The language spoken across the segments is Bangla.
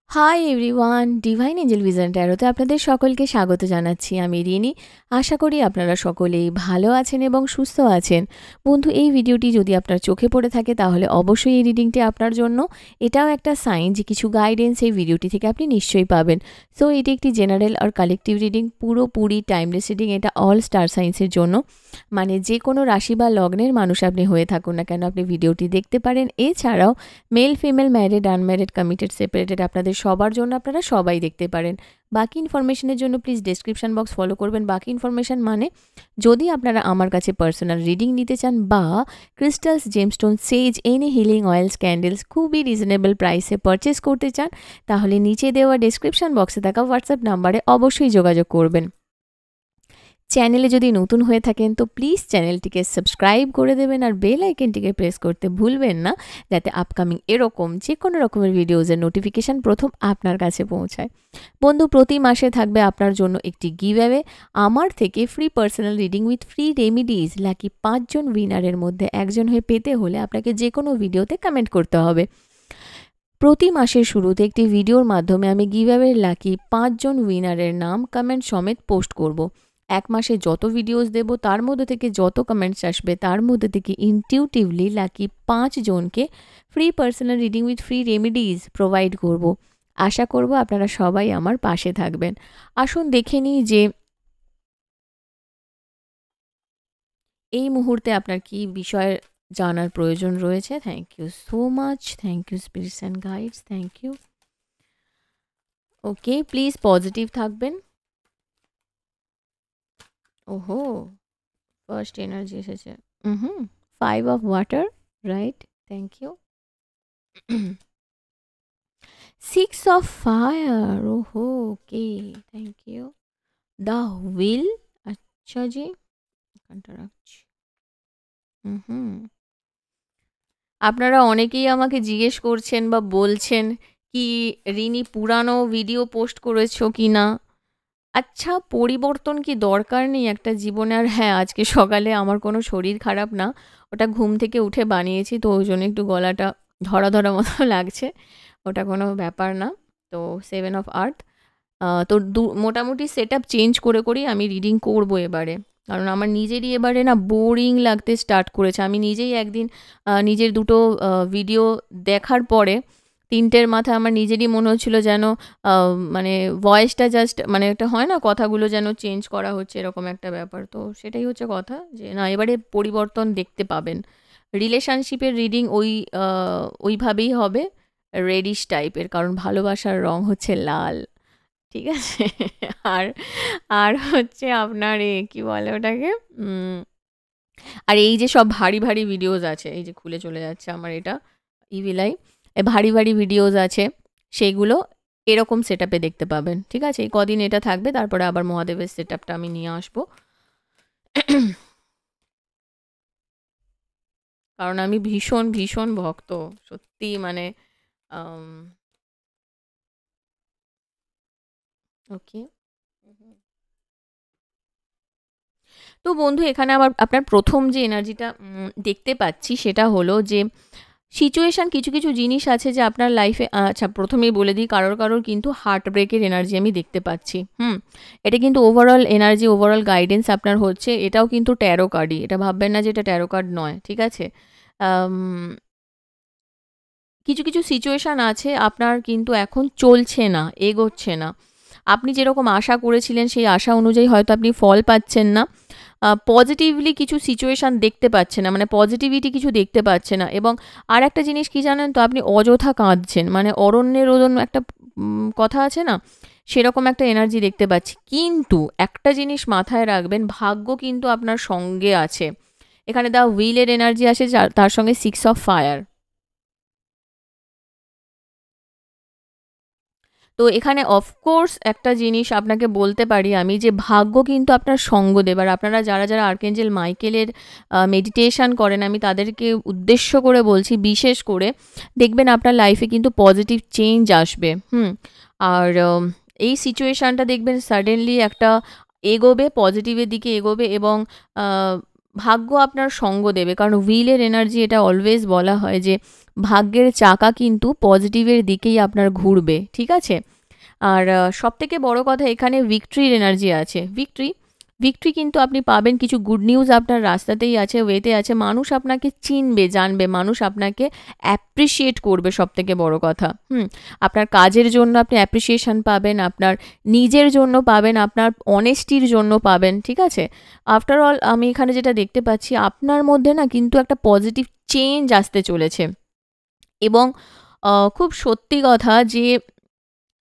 High everyone, divine angel vision ট্যারোতে আপনাদের সকলকে স্বাগত জানাচ্ছি। আমি রিনি। আশা করি আপনারা সকলেই ভালো আছেন এবং সুস্থ আছেন। বন্ধু, এই ভিডিওটি যদি আপনার চোখে পড়ে থাকে তাহলে অবশ্যই এই রিডিংটি আপনার জন্য। এটাও একটা সাইন যে কিছু গাইডেন্স এই ভিডিওটি থেকে আপনি নিশ্চয়ই পাবেন। সো এটি একটি জেনারেল আর কালেকটিভ রিডিং, পুরোপুরি টাইমলেস রিডিং। এটা অল স্টার সাইন্সের জন্য, মানে যে কোনো রাশি বা লগ্নের মানুষ আপনি হয়ে থাকুন না কেন আপনি ভিডিওটি দেখতে পারেন। এছাড়াও male, female, married, unmarried, committed, separated, আপনাদের সবার জন্য আপনারা সবাই দেখতে পারেন। বাকি ইনফরমেশনের জন্য প্লিজ ডেসক্রিপশন বক্স ফলো করবেন। বাকি ইনফরমেশন মানে যদি আপনারা আমার কাছে পার্সোনাল রিডিং নিতে চান বা ক্রিস্টালস, জেমস্টোন, সেজ, এনি হিলিং অয়েলস, ক্যান্ডেলস খুবই রিজনেবল প্রাইসে পারচেস করতে চান, তাহলে নিচে দেওয়া ডেসক্রিপশন বক্সে থাকা হোয়াটসঅ্যাপ নাম্বারে অবশ্যই যোগাযোগ করবেন। চ্যানেলে যদি নতুন হয়ে থাকেন তো প্লিজ চ্যানেলটিকে সাবস্ক্রাইব করে দেবেন আর বেল আইকনটিকে প্রেস করতে ভুলবেন না, যাতে আপকামিং এরকম যে কোনো রকমের ভিডিওজের নোটিফিকেশান প্রথম আপনার কাছে পৌঁছায়। বন্ধু, প্রতি মাসে থাকবে আপনার জন্য একটি গিভঅ্যাওয়ে আমার থেকে free personal reading with free remedies. Lucky 5জন উইনারের মধ্যে একজন হয়ে পেতে হলে আপনাকে যে কোনো ভিডিওতে কমেন্ট করতে হবে। প্রতি মাসের শুরুতে একটি ভিডিওর মাধ্যমে আমি গিভঅ্যাওয়ের লাকি 5জন উইনারের নাম কমেন্ট সমেত পোস্ট করব। এক মাসে যত ভিডিওস দেব তার মধ্যে থেকে যত কমেন্টস আসবে তার মধ্যে থেকে ইনটিউটিভলি লাকি 5জনকে free personal reading with free remedies provide করব। আশা করব আপনারা সবাই আমার পাশে থাকবেন। আসুন দেখে নিই যে এই মুহূর্তে আপনার কি বিষয় জানার প্রয়োজন রয়েছে। Thank you so much, thank you spirits and guides, thank you. Okay, please positive থাকবেন। ওহো, ফার্স্ট এনার্জি এসেছে। Hmm, 5 of water, right, thank you. 6 of fire, ওহো, okay, thank you. The wheel, আচ্ছা জি, এখানটা রাখছি। হুম, আপনারা অনেকেই আমাকে জিজ্ঞেস করছেন বা বলছেন কি রিনি পুরানো ভিডিও পোস্ট করেছো কি না। আচ্ছা, পরিবর্তন কি দরকার নেই একটা জীবনে? আর হ্যাঁ, আজকে সকালে আমার কোনো শরীর খারাপ না, ওটা ঘুম থেকে উঠে বানিয়েছি, তো ওই জন্য একটু গলাটা ধরা ধরা মতো লাগছে। ওটা কোনো ব্যাপার না। তো 7 অফ আর্থ, তো মোটামুটি সেট আপ চেঞ্জ করে করেই আমি রিডিং করবো এবারে। কারণ আমার নিজেরই এবারে না বোরিং লাগতে স্টার্ট করেছে। আমি নিজেই একদিন নিজের দুটো ভিডিও দেখার পরে 3টের মাথায় আমার নিজেরই মনে হচ্ছিলো যেন মানে ভয়েসটা জাস্ট, মানে একটা হয় না কথাগুলো যেন চেঞ্জ করা হচ্ছে, এরকম একটা ব্যাপার। তো সেটাই হচ্ছে কথা, যে না এবারে পরিবর্তন দেখতে পাবেন। রিলেশনশিপের রিডিং ওইভাবেই হবে, রেডিশ টাইপের, কারণ ভালোবাসার রং হচ্ছে লাল, ঠিক আছে? আর আর হচ্ছে আপনার কি বলে ওটাকে, আর এই যে সব ভারী ভারী ভিডিওস আছে, এই যে খুলে চলে যাচ্ছে আমার এটা ইভিলাই, ভারী ভারী ভিডিওস আছে, সেইগুলো এরকম সেট আপে দেখতে পাবেন, ঠিক আছে? এই কদিন এটা থাকবে, তারপরে আবার মহাদেবের সেট আপটা আমি নিয়ে আসবো। কারণ আমি ভীষণ ভীষণ ভক্ত, সত্যি, মানে ওকে। তো বন্ধু, এখানে আবার আপনার প্রথম যে এনার্জিটা দেখতে পাচ্ছি সেটা হলো যে সিচুয়েশান, কিছু কিছু জিনিস আছে যে আপনার লাইফে, আচ্ছা প্রথমেই বলে দিই, কারোর কারোর কিন্তু হার্ট ব্রেকের এনার্জি আমি দেখতে পাচ্ছি। এটা কিন্তু ওভারঅল এনার্জি, ওভারঅল গাইডেন্স আপনার হচ্ছে। এটাও কিন্তু ট্যারো কার্ডই, এটা ভাববেন না যে এটা ট্যারো কার্ড নয়, ঠিক আছে? কিছু কিছু সিচুয়েশান আছে আপনার কিন্তু এখন চলছে না, এগোচ্ছে না। আপনি যেরকম আশা করেছিলেন সেই আশা অনুযায়ী হয়তো আপনি ফল পাচ্ছেন না, পজিটিভলি কিছু সিচুয়েশান দেখতে পাচ্ছে না, মানে পজিটিভিটি কিছু দেখতে পাচ্ছে না। এবং আর একটা জিনিস কি জানেন তো, আপনি অযথা কাঁদছেন, মানে অরণ্যে রোদন একটা কথা আছে না, সেরকম একটা এনার্জি দেখতে পাচ্ছি। কিন্তু একটা জিনিস মাথায় রাখবেন, ভাগ্য কিন্তু আপনার সঙ্গে আছে। এখানে দ্য হুইলের এনার্জি আসে, তার সঙ্গে 6 অফ ফায়ার। তো এখানে অফকোর্স একটা জিনিস আপনাকে বলতে পারি আমি, যে ভাগ্য কিন্তু আপনার সঙ্গ দেবার। আপনারা যারা যারা আর্কেঞ্জেল মাইকেলের মেডিটেশন করেন, আমি তাদেরকে উদ্দেশ্য করে বলছি, বিশেষ করে দেখবেন আপনার লাইফে কিন্তু পজিটিভ চেঞ্জ আসবে। আর এই সিচুয়েশানটা দেখবেন সাডেনলি একটা এগোবে, পজিটিভের দিকে এগোবে, এবং ভাগ্য আপনার সঙ্গ দেবে। কারণ হুইলের এনার্জি, এটা অলওয়েজ বলা হয় যে ভাগ্যের চাকা কিন্তু পজিটিভের দিকেই আপনার ঘুরবে, ঠিক আছে? আর সবথেকে বড় কথা, এখানে ভিক্টরির এনার্জি আছে। ভিক্টরি কিন্তু আপনি পাবেন, কিছু গুড নিউজ আপনার রাস্তাতেই আছে, ওয়েতে আছে। মানুষ আপনাকে চিনবে, জানবে, মানুষ আপনাকে অ্যাপ্রিসিয়েট করবে, সবথেকে বড় কথা। আপনার কাজের জন্য আপনি অ্যাপ্রিসিয়েশন পাবেন, আপনার নিজের জন্য পাবেন, আপনার অনেস্টির জন্য পাবেন, ঠিক আছে? আফটার অল আমি এখানে যেটা দেখতে পাচ্ছি, আপনার মধ্যে না কিন্তু একটা পজিটিভ চেঞ্জ আসতে চলেছে। এবং খুব সত্যি কথা যে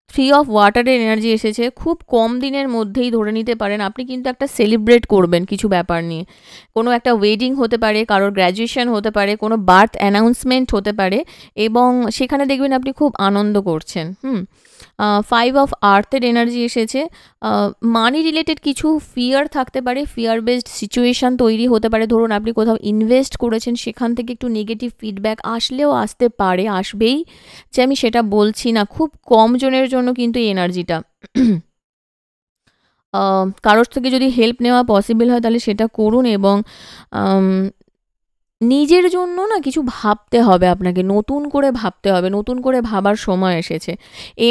থ্রি অফ ওয়াটারের এনার্জি এসেছে, খুব কম দিনের মধ্যেই ধরে নিতে পারেন আপনি কিন্তু একটা সেলিব্রেট করবেন কিছু ব্যাপার নিয়ে। কোনো একটা ওয়েডিং হতে পারে, কারোর গ্র্যাজুয়েশন হতে পারে, কোনো বার্থ অ্যানাউন্সমেন্ট হতে পারে, এবং সেখানে দেখবেন আপনি খুব আনন্দ করছেন। ফাইভ অফ আর্থের এনার্জি এসেছে। মানি রিলেটেড কিছু ফিয়ার থাকতে পারে, ফিয়ার বেসড সিচুয়েশান তৈরি হতে পারে। ধরুন আপনি কোথাও ইনভেস্ট করেছেন, সেখান থেকে একটু নেগেটিভ ফিডব্যাক আসলেও আসতে পারে, আসবেই, যে আমি সেটা বলছি না। খুব কম জনের জন্য কিন্তু এই এনার্জিটা। কারোর থেকে যদি হেল্প নেওয়া পসিবল হয় তাহলে সেটা করুন। এবং নিজের জন্য না কিছু ভাবতে হবে আপনাকে, নতুন করে ভাবতে হবে, নতুন করে ভাবার সময় এসেছে।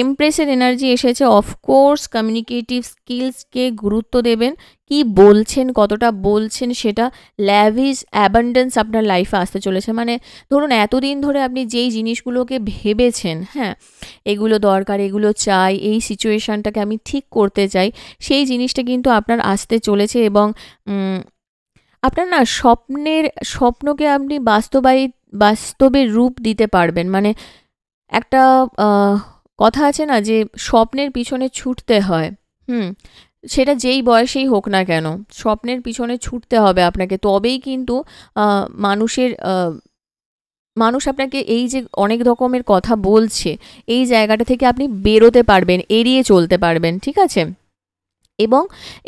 এমপ্রেসের এনার্জি এসেছে। অফকোর্স কমিউনিকেটিভ স্কিলসকে গুরুত্ব দেবেন, কি বলছেন, কতটা বলছেন, সেটা ল্যাভিশ অ্যাবান্ডেন্স আপনার লাইফে আসতে চলেছে। মানে ধরুন এতদিন ধরে আপনি যেই জিনিসগুলোকে ভেবেছেন, হ্যাঁ এগুলো দরকার, এগুলো চাই, এই সিচুয়েশানটাকে আমি ঠিক করতে চাই, সেই জিনিসটা কিন্তু আপনার আসতে চলেছে। এবং আপনার না স্বপ্নকে আপনি বাস্তবের রূপ দিতে পারবেন। মানে একটা কথা আছে না, যে স্বপ্নের পিছনে ছুটতে হয়। সেটা যেই বয়সেই হোক না কেন, স্বপ্নের পিছনে ছুটতে হবে আপনাকে, তবেই কিন্তু মানুষ আপনাকে এই যে অনেক রকমের কথা বলছে, এই জায়গাটা থেকে আপনি বেরোতে পারবেন, এড়িয়ে চলতে পারবেন, ঠিক আছে? এবং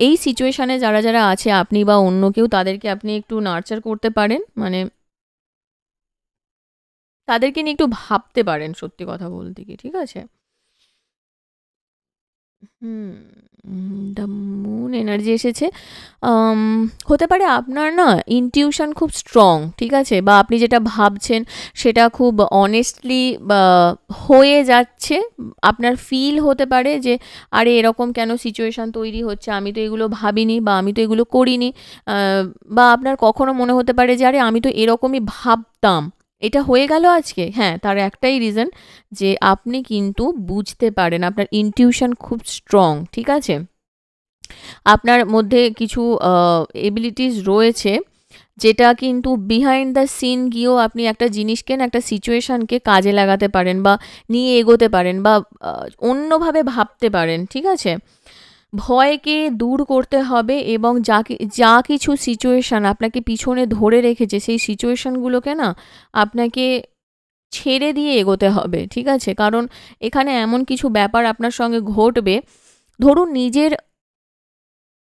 এই সিচুয়েশানে যারা যারা আছে, আপনি বা অন্য কেউ, তাদেরকে আপনি একটু নার্চার করতে পারেন, মানে তাদেরকে নিয়ে একটু ভাবতে পারেন, সত্যি কথা বলতে কি, ঠিক আছে? হুম, দ্য মুন এনার্জি এসেছে। আম, হতে পারে আপনার না ইনটিউশন খুব স্ট্রং, ঠিক আছে? বা আপনি যেটা ভাবছেন সেটা খুব অনেস্টলি বা হয়ে যাচ্ছে। আপনার ফিল হতে পারে যে আরে এরকম কেন সিচুয়েশান তৈরি হচ্ছে, আমি তো এগুলো ভাবিনি, বা আমি তো এগুলো করিনি। বা আপনার কখনো মনে হতে পারে যে আরে আমি তো এরকমই ভাবতাম, এটা হয়ে গেল আজকে। হ্যাঁ, তার একটাই রিজন, যে আপনি কিন্তু বুঝতে পারেন, আপনার ইনটিউশন খুব স্ট্রং, ঠিক আছে? আপনার মধ্যে কিছু এবিলিটিস রয়েছে, যেটা কিন্তু বিহাইন্ড দ্য সিন গিয়েও আপনি একটা জিনিসকে না, একটা সিচুয়েশানকে কাজে লাগাতে পারেন, বা নিয়ে এগোতে পারেন, বা অন্যভাবে ভাবতে পারেন, ঠিক আছে? ভয়কে দূর করতে হবে, এবং যা কিছু সিচুয়েশান আপনাকে পিছনে ধরে রেখেছে, সেই সিচুয়েশানগুলোকে না আপনাকে ছেড়ে দিয়ে এগোতে হবে, ঠিক আছে? কারণ এখানে এমন কিছু ব্যাপার আপনার সঙ্গে ঘটবে, ধরুন নিজের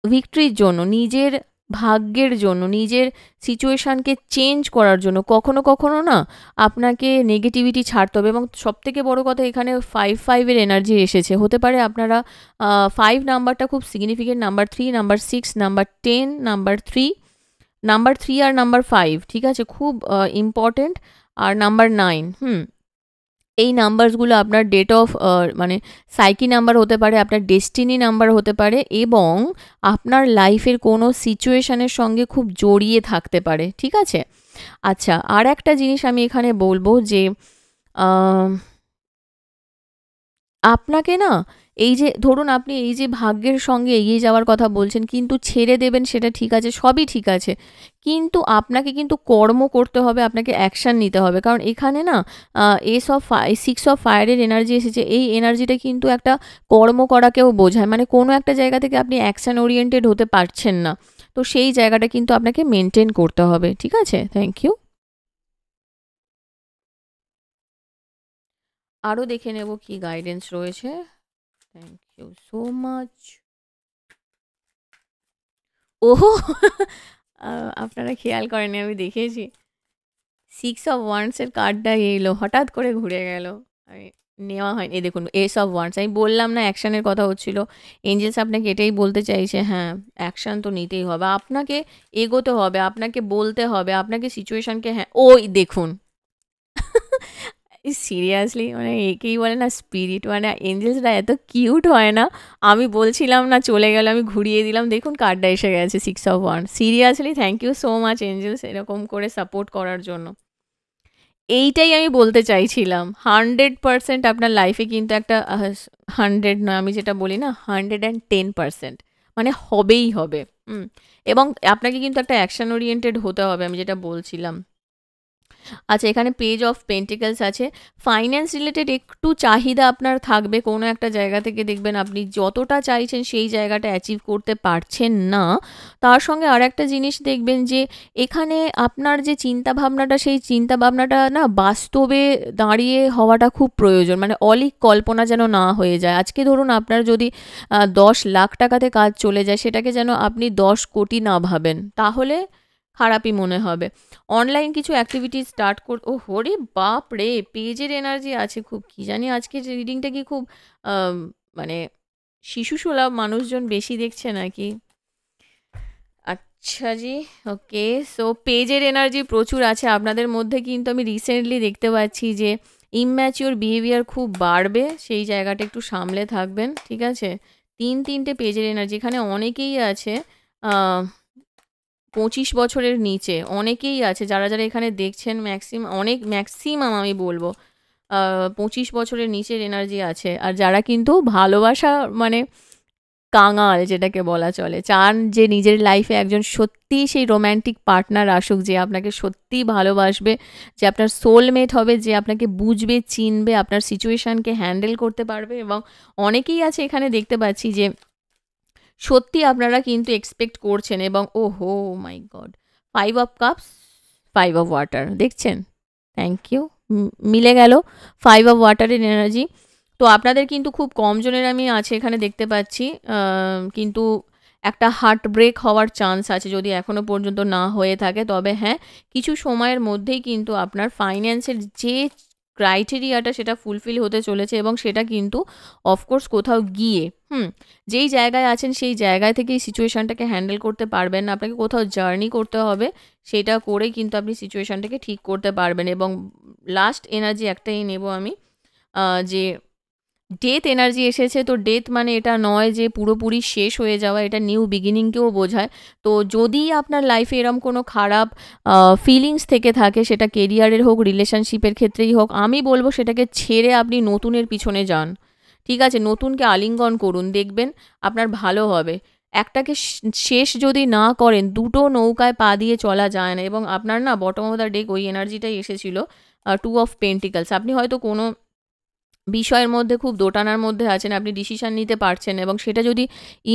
ভিক্টরির জন্য, নিজের ভাগ্যের জন্য, নিজের সিচুয়েশানকে চেঞ্জ করার জন্য কখনো কখনো না আপনাকে নেগেটিভিটি ছাড়তে হবে। এবং সবথেকে বড় কথা, এখানে 5-5-এর এনার্জি এসেছে। হতে পারে আপনারা 5 নাম্বারটা খুব significant, number 3, number 6, number 10, number 3 আর নাম্বার 5, ঠিক আছে, খুব ইম্পর্টেন্ট। আর নাম্বার 9, এই নাম্বারসগুলো আপনার ডেট অফ মানে সাইকি নাম্বার হতে পারে, আপনার ডেস্টিনি নাম্বার হতে পারে, এবং আপনার লাইফের কোনো সিচুয়েশানের সঙ্গে খুব জড়িয়ে থাকতে পারে, ঠিক আছে? আচ্ছা, আর একটা জিনিস আমি এখানে বলবো, যে আপনাকে না এই যে ধরুন আপনি এই যে ভাগ্যের সঙ্গে এগিয়ে যাওয়ার কথা বলছেন, কিন্তু ছেড়ে দেবেন, সেটা ঠিক আছে, সবই ঠিক আছে, কিন্তু আপনাকে কিন্তু কর্ম করতে হবে, আপনাকে অ্যাকশান নিতে হবে। কারণ এখানে না সিক্স অফ ফায়ারের এনার্জি এসেছে। এই এনার্জিটা কিন্তু একটা কর্ম করাকেও বোঝায়, মানে কোনো একটা জায়গা থেকে আপনি অ্যাকশান ওরিয়েন্টেড হতে পারছেন না, তো সেই জায়গাটা কিন্তু আপনাকে মেনটেন করতে হবে, ঠিক আছে? Thank you. আরও দেখে নেব কি গাইডেন্স রয়েছে। Thank you so much. ওহো আপনারা খেয়াল করেনি, আমি দেখেছি 6 অফ ওয়ান্ডসের কার্ডটা এলো, হঠাৎ করে ঘুরে গেল, আমি নেওয়া হয়নি। এই দেখুন, এস অফ ওয়ান্ডস, আমি বললাম না অ্যাকশানের কথা হচ্ছিল, এঞ্জেলস আপনাকে এটাই বলতে চাইছে। হ্যাঁ, অ্যাকশান তো নিতেই হবে, আপনাকে এগোতে হবে, আপনাকে বলতে হবে, আপনাকে সিচুয়েশানকে, হ্যাঁ ওই দেখুন সিরিয়াসলি মানে একেই বলে না স্পিরিট, মানে এঞ্জেলসরা এত কিউট হয় না। আমি বলছিলাম না চলে গেল, আমি ঘুরিয়ে দিলাম, দেখুন কার্ডটা এসে গেছে 6 of Wands। Seriously thank you so much angels এরকম করে সাপোর্ট করার জন্য। এইটাই আমি বলতে চাইছিলাম, 100% আপনার লাইফে কিন্তু একটা 100 নয়, আমি যেটা বলি না 110%, মানে হবেই হবে। হুম। এবং আপনাকে কিন্তু একটা অ্যাকশন ওরিয়েন্টেড হতে হবে, আমি যেটা বলছিলাম। আচ্ছা, এখানে পেজ অফ পেন্টিকেলস আছে। ফাইন্যান্স রিলেটেড একটু চাহিদা আপনার থাকবে, কোনো একটা জায়গা থেকে দেখবেন আপনি যতটা চাইছেন সেই জায়গাটা অ্যাচিভ করতে পারছেন না। তার সঙ্গে আর একটা জিনিস দেখবেন যে এখানে আপনার যে চিন্তা ভাবনাটা, সেই চিন্তা ভাবনাটা না বাস্তবে দাঁড়িয়ে হওয়াটা খুব প্রয়োজন, মানে অলীক কল্পনা যেন না হয়ে যায়। আজকে ধরুন আপনার যদি 10 লাখ টাকাতে কাজ চলে যায়, সেটাকে যেন আপনি 10 কোটি না ভাবেন, তাহলে খারাপই মনে হবে। অনলাইন কিছু অ্যাক্টিভিটি স্টার্ট ও হরে বাপ রে, পেজের এনার্জি আছে খুব, কি জানি আজকে রিডিংটা কি খুব আম, মানে শিশুসুলভ মানুষজন বেশি দেখছে নাকি। আচ্ছা জি, ওকে। সো পেজের এনার্জি প্রচুর আছে আপনাদের মধ্যে, কিন্তু আমি রিসেন্টলি দেখতে পাচ্ছি যে ইম্যাচিওর বিহেভিয়ার খুব বাড়বে, সেই জায়গাটা একটু সামলে থাকবেন, ঠিক আছে। তিনটে পেজের এনার্জি এখানে অনেকেই আছে, 25 বছরের নিচে অনেকেই আছে, যারা যারা এখানে দেখছেন ম্যাক্সিমাম আমি বলবো 25 বছরের নিচের এনার্জি আছে। আর যারা কিন্তু ভালোবাসা মানে কাঙাল যেটাকে বলা চলে, চান যে নিজের লাইফে একজন সত্যি সেই রোম্যান্টিক পার্টনার আসুক, যে আপনাকে সত্যি ভালোবাসবে, যে আপনার সোলমেট হবে, যে আপনাকে বুঝবে, চিনবে, আপনার সিচুয়েশানকে হ্যান্ডেল করতে পারবে। এবং অনেকেই আছে এখানে দেখতে পাচ্ছি যে সত্যি আপনারা কিন্তু এক্সপেক্ট করছেন। এবং ও oh my god, 5 of Cups, 5 of Water দেখছেন, থ্যাংক ইউ, মিলে গেল 5 of Water-এর এনার্জি। তো আপনাদের কিন্তু খুব কম জনের আমি আছে এখানে দেখতে পাচ্ছি, কিন্তু একটা হার্ট ব্রেক হওয়ার চান্স আছে যদি এখনও পর্যন্ত না হয়ে থাকে। তবে হ্যাঁ, কিছু সময়ের মধ্যেই কিন্তু আপনার ফাইন্যান্সের যে ক্রাইটেরিয়াটা সেটা ফুলফিল হতে চলেছে, এবং সেটা কিন্তু অফকোর্স কোথাও গিয়ে যেই জায়গায় আছেন সেই জায়গায় থেকে এই সিচুয়েশানটাকে হ্যান্ডেল করতে পারবেন না, আপনাকে কোথাও জার্নি করতে হবে, সেটা করে কিন্তু আপনি সিচুয়েশানটাকে ঠিক করতে পারবেন। এবং লাস্ট এনার্জি একটাই নেব আমি, যে ডেথ এনার্জি এসেছে। তো ডেথ মানে এটা নয় যে পুরোপুরি শেষ হয়ে যাওয়া, এটা নিউ বিগিনিংকেও বোঝায়। তো যদি আপনার লাইফে এরম কোনো খারাপ ফিলিংস থেকে থাকে, সেটা কেরিয়ারের হোক, রিলেশনশিপের ক্ষেত্রেই হোক, আমি বলবো সেটাকে ছেড়ে আপনি নতুনের পিছনে যান, ঠিক আছে। নতুনকে আলিঙ্গন করুন, দেখবেন আপনার ভালো হবে। একটাকে শেষ যদি না করেন, দুটো নৌকায় পা দিয়ে চলা যায় না। এবং আপনার না বটম অফ দ্য ডেক ওই এনার্জিটাই এসেছিল, 2 of Pentacles। আপনি হয়তো কোনো বিষয়ের মধ্যে খুব দোটানার মধ্যে আছেন, আপনি ডিসিশান নিতে পারছেন, এবং সেটা যদি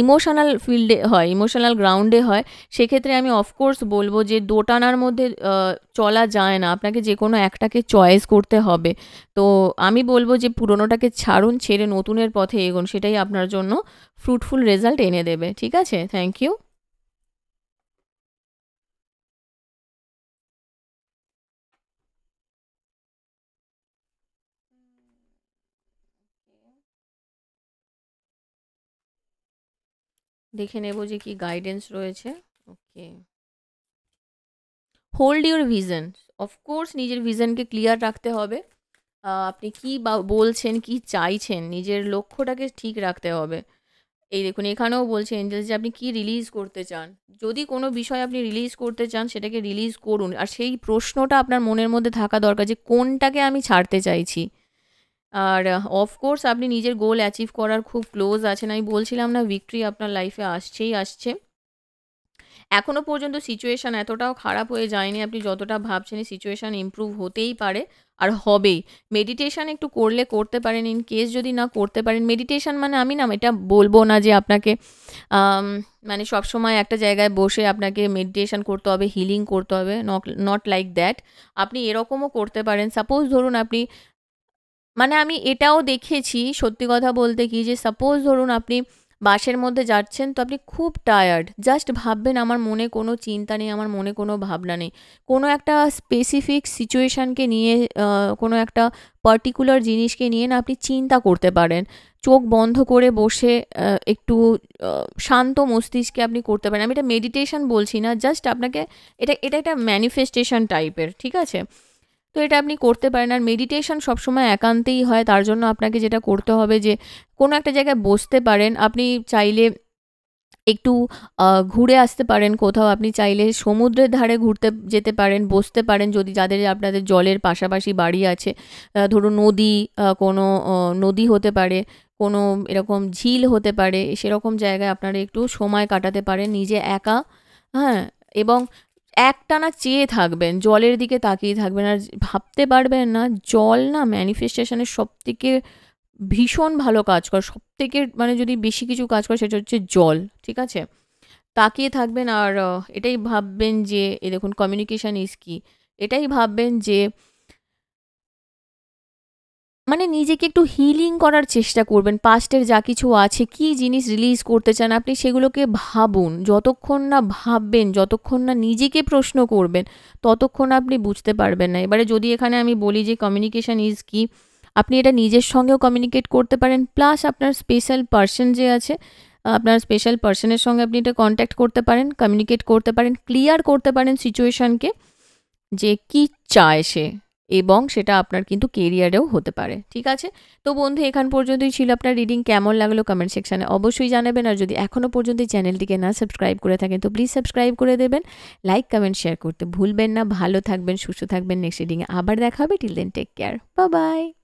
ইমোশনাল ফিল্ডে হয়, ইমোশনাল গ্রাউন্ডে হয়, সেক্ষেত্রে আমি অফকোর্স বলবো যে দোটানার মধ্যে চলা যায় না, আপনাকে যে কোনো একটাকে চয়েস করতে হবে। তো আমি বলবো যে পুরোনোটাকে ছাড়ুন, ছেড়ে নতুনের পথে এগোন, সেটাই আপনার জন্য ফ্রুটফুল রেজাল্ট এনে দেবে, ঠিক আছে। Thank you. দেখে নেব যে কি গাইডেন্স রয়েছে। Okay, hold your vision. Of course নিজের ভিশনকে ক্লিয়ার রাখতে হবে, আপনি কি বলছেন, কি চাইছেন, নিজের লক্ষ্যটাকে ঠিক রাখতে হবে। এই দেখুন এখানেও বলছে এঞ্জেলস যে আপনি কি রিলিজ করতে চান। যদি কোনো বিষয় আপনি রিলিজ করতে চান, সেটাকে রিলিজ করুন। আর সেই প্রশ্নটা আপনার মনের মধ্যে থাকা দরকার যে কোনটাকে আমি ছাড়তে চাইছি। আর অফকোর্স আপনি নিজের গোল অ্যাচিভ করার খুব ক্লোজ আছেন। আমি বলছিলাম না, ভিক্টরি আপনার লাইফে আসছেই আসছে। এখনও পর্যন্ত সিচুয়েশান এতটাও খারাপ হয়ে যায়নি, আপনি যতটা ভাবছেন। এই সিচুয়েশান ইমপ্রুভ হতেই পারে, আর হবেই। মেডিটেশান একটু করলে করতে পারেন, ইন কেস যদি না করতে পারেন। মেডিটেশান মানে আমি না এটা বলবো না যে আপনাকে মানে সবসময় একটা জায়গায় বসে আপনাকে মেডিটেশান করতে হবে, হিলিং করতে হবে, নট লাইক দ্যাট। আপনি এরকমও করতে পারেন। সাপোজ ধরুন আপনি, মানে আমি এটাও দেখেছি সত্যি কথা বলতে কি, যে সাপোজ ধরুন আপনি বাসের মধ্যে যাচ্ছেন, তো আপনি খুব টায়ার্ড, জাস্ট ভাববেন আমার মনে কোনো চিন্তা নেই, আমার মনে কোনো ভাবনা নেই, কোনো একটা স্পেসিফিক সিচুয়েশানকে নিয়ে, কোনো একটা পার্টিকুলার জিনিসকে নিয়ে না আপনি চিন্তা করতে পারেন। চোখ বন্ধ করে বসে একটু শান্ত মস্তিষ্কে আপনি করতে পারেন। আমি এটা মেডিটেশন বলছি না, জাস্ট আপনাকে এটা এটা একটা ম্যানিফেস্টেশন টাইপের, ঠিক আছে। তো এটা আপনি করতে পারেন। আর মেডিটেশন সবসময় একান্তেই হয়, তার জন্য আপনাকে যেটা করতে হবে যে কোনো একটা জায়গায় বসতে পারেন। আপনি চাইলে একটু ঘুরে আসতে পারেন কোথাও, আপনি চাইলে সমুদ্রের ধারে ঘুরতে যেতে পারেন, বসতে পারেন যদি যাদের আপনাদের জলের পাশাপাশি বাড়ি আছে। ধরুন নদী, কোনো নদী হতে পারে, কোনো এরকম ঝিল হতে পারে, সেরকম জায়গায় আপনারা একটু সময় কাটাতে পারেন নিজে একা। হ্যাঁ, এবং একটানা চেয়ে থাকবেন, জলের দিকে তাকিয়ে থাকবেন, আর ভাবতে পারবেন না জল না ম্যানিফেস্টেশনের সবথেকে ভীষণ ভালো কাজ করে। সবথেকে মানে যদি বেশি কিছু কাজ করে সেটা হচ্ছে জল। ঠিক আছে? তাকিয়ে থাকবেন আর এটাই ভাববেন যে এই দেখুন কমিউনিকেশন ইজ কি। এটাই ভাববেন যে মানে নিজেকে একটু হিলিং করার চেষ্টা করবেন। পাস্টের যা কিছু আছে, কি জিনিস রিলিজ করতে চান আপনি সেগুলোকে ভাবুন। যতক্ষণ না ভাববেন, যতক্ষণ না নিজেকে প্রশ্ন করবেন, ততক্ষণ আপনি বুঝতে পারবেন না। এবারে যদি এখানে আমি বলি যে কমিউনিকেশন ইজ কি, আপনি এটা নিজের সঙ্গেও কমিউনিকেট করতে পারেন, প্লাস আপনার স্পেশাল পার্সন যে আছে, আপনার স্পেশাল পার্সনের সঙ্গে আপনি এটা কন্ট্যাক্ট করতে পারেন, কমিউনিকেট করতে পারেন, ক্লিয়ার করতে পারেন সিচুয়েশনকে যে কি চায় সে, এবং সেটা আপনার কিন্তু কেরিয়ারেও হতে পারে। ঠিক আছে? তো বন্ধু, এখান পর্যন্তই ছিল আপনার রিডিং। কেমন লাগলো কমেন্ট সেকশানে অবশ্যই জানাবেন। আর যদি এখনও পর্যন্ত এই চ্যানেলটিকে না সাবস্ক্রাইব করে থাকেন তো প্লিজ সাবস্ক্রাইব করে দেবেন। লাইক কমেন্ট শেয়ার করতে ভুলবেন না। ভালো থাকবেন, সুস্থ থাকবেন। নেক্সট রিডিংয়ে আবার দেখা হবে। Till then take care, bye by.